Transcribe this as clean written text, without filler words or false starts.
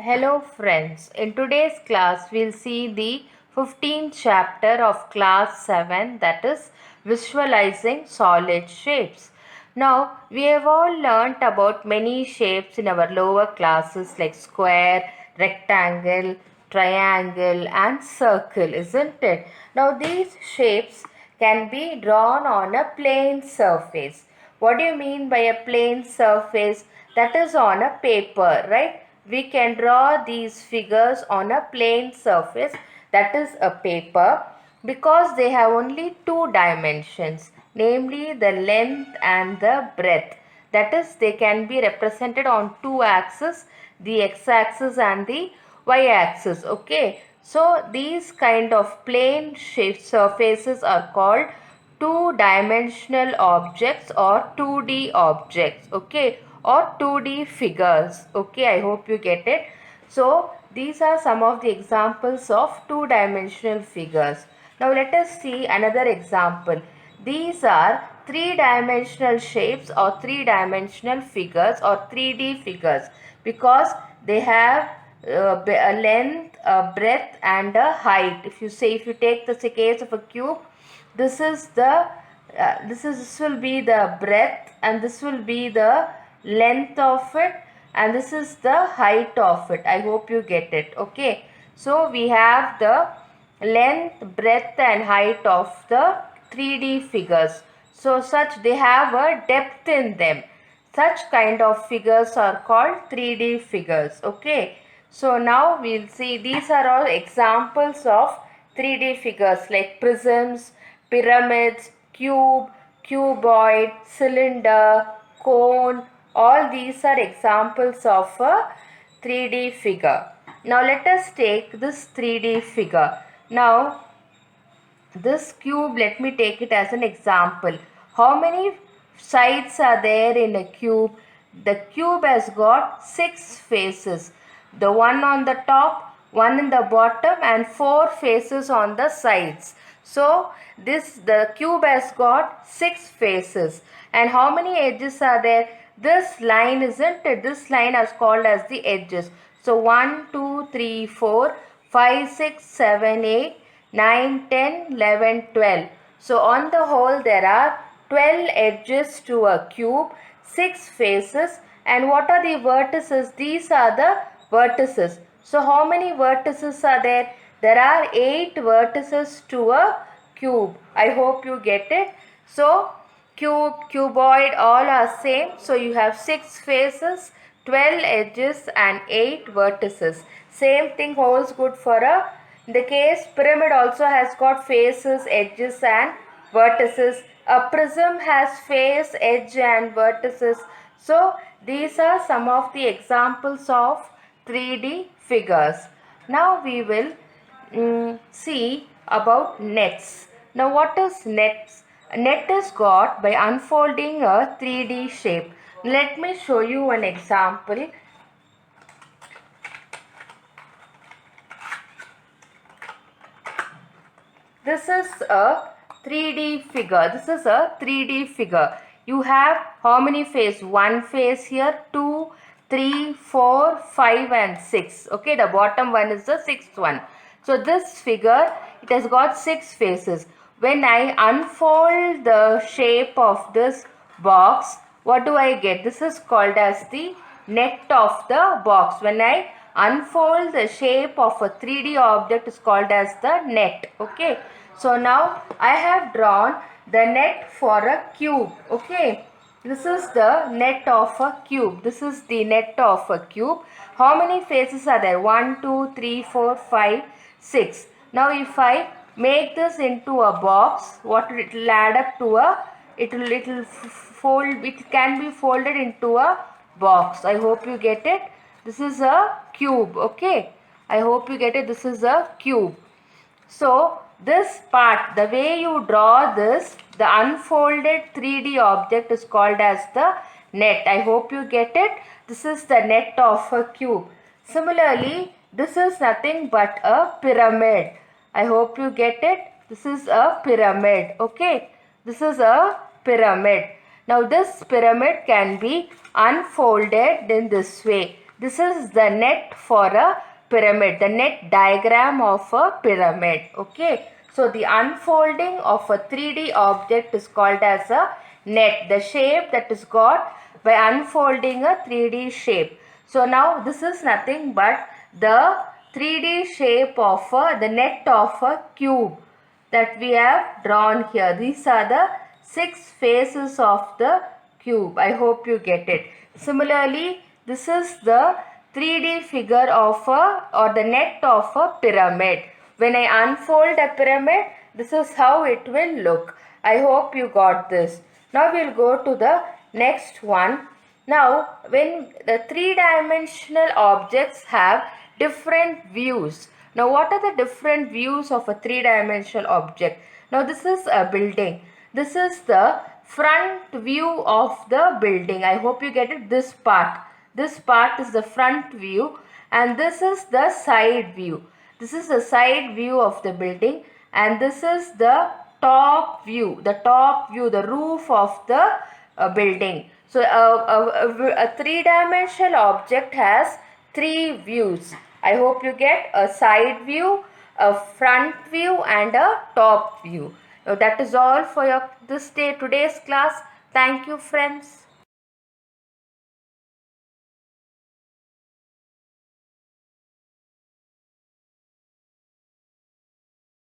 Hello friends, in today's class we'll see the 15th chapter of class 7, that is visualizing solid shapes. Now we have all learnt about many shapes in our lower classes like square, rectangle, triangle and circle, isn't it? Now these shapes can be drawn on a plane surface. What do you mean by a plane surface? That is on a paper, right? We can draw these figures on a plane surface, that is a paper, because they have only two dimensions, namely the length and the breadth. That is, they can be represented on two axes, the x-axis and the y-axis. Okay, so these kind of plane shaped surfaces are called two-dimensional objects or 2D objects, okay, or 2D figures. Okay, I hope you get it. So these are some of the examples of two-dimensional figures. Now let us see another example. These are three-dimensional shapes or three-dimensional figures or 3D figures because they have a length, a breadth and a height. If you take the case of a cube, this is the this will be the breadth and this will be the length of it and this is the height of it. I hope you get it. Okay, so we have the length, breadth and height of the 3D figures. So such they have a depth in them. Such kind of figures are called 3D figures. Okay, so now we'll see these are all examples of 3D figures like prisms, pyramids, cube, cuboid, cylinder, cone. All these are examples of a 3D figure. Now let us take this 3D figure. Now this cube, let me take it as an example. How many sides are there in a cube? The cube has got 6 faces. The one on the top, one in the bottom and 4 faces on the sides. So the cube has got 6 faces. And how many edges are there? This line, isn't it? This line is called as the edges. So 1, 2, 3, 4, 5, 6, 7, 8, 9, 10, 11, 12. So on the whole there are 12 edges to a cube, 6 faces, and what are the vertices? These are the vertices. So how many vertices are there? There are 8 vertices to a cube. I hope you get it. So cube, cuboid all are same. So you have 6 faces, 12 edges and 8 vertices. Same thing holds good for a, in the case pyramid also has got faces, edges and vertices. A prism has face, edge and vertices. So these are some of the examples of 3D figures. Now we will see about nets. Now what is nets? A net is got by unfolding a 3D shape. Let me show you an example. This is a 3D figure. This is a 3D figure. You have how many faces? 1 face here, 2, 3, 4, 5 and 6. Okay, the bottom one is the 6th one. So this figure, it has got 6 faces. When I unfold the shape of this box, what do I get? This is called as the net of the box. When I unfold the shape of a 3D object is called as the net. Okay, so now I have drawn the net for a cube. Okay, this is the net of a cube. This is the net of a cube. How many faces are there? 1, 2, 3, 4, 5, 6. Now if I make this into a box, what it will add up to a, it can be folded into a box. I hope you get it. This is a cube. Okay, I hope you get it. This is a cube. So this part, the way you draw this, the unfolded 3D object is called as the net. I hope you get it. This is the net of a cube. Similarly, this is nothing but a pyramid. I hope you get it. This is a pyramid. Okay, this is a pyramid. Now this pyramid can be unfolded in this way. This is the net for a pyramid, the net diagram of a pyramid. Okay. So the unfolding of a 3D object is called as a net, the shape that is got by unfolding a 3D shape. So now this is nothing but the 3D shape of the net of a cube that we have drawn here. These are the 6 faces of the cube. I hope you get it. Similarly, this is the 3D figure of or the net of a pyramid. When I unfold a pyramid, this is how it will look. I hope you got this. Now we'll go to the next one. Now, when the three-dimensional objects have different views. Now, what are the different views of a three-dimensional object? Now, this is a building. This is the front view of the building. I hope you get it. This part. This part is the front view and this is the side view. This is the side view of the building and this is the top view. The top view, the roof of the building. So a three-dimensional object has 3 views. I hope you get a side view, a front view and a top view. Now that is all for your today's class. Thank you friends.